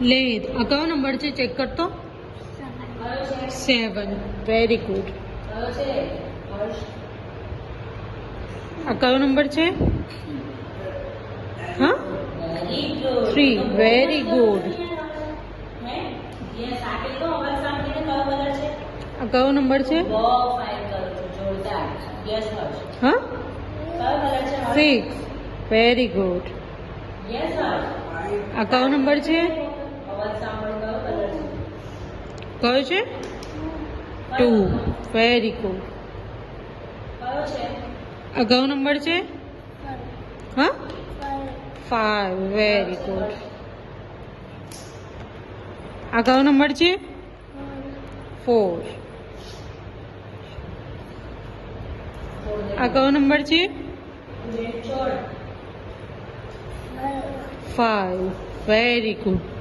length આ કયો number છે ચેક કરતો 7 વેરી ગુડ આ કયો નંબર છે હા 3 વેરી ગુડ આ કયો નંબર છે હા 6 વેરી ગુડ આ કયો નંબર છે કયો છે 2 વેરી ગુડ આ કયો નંબર છે હા 5 વેરી ગુડ આ કયો નંબર છે 4 આ કયો નંબર છે 5 વેરી ગુડ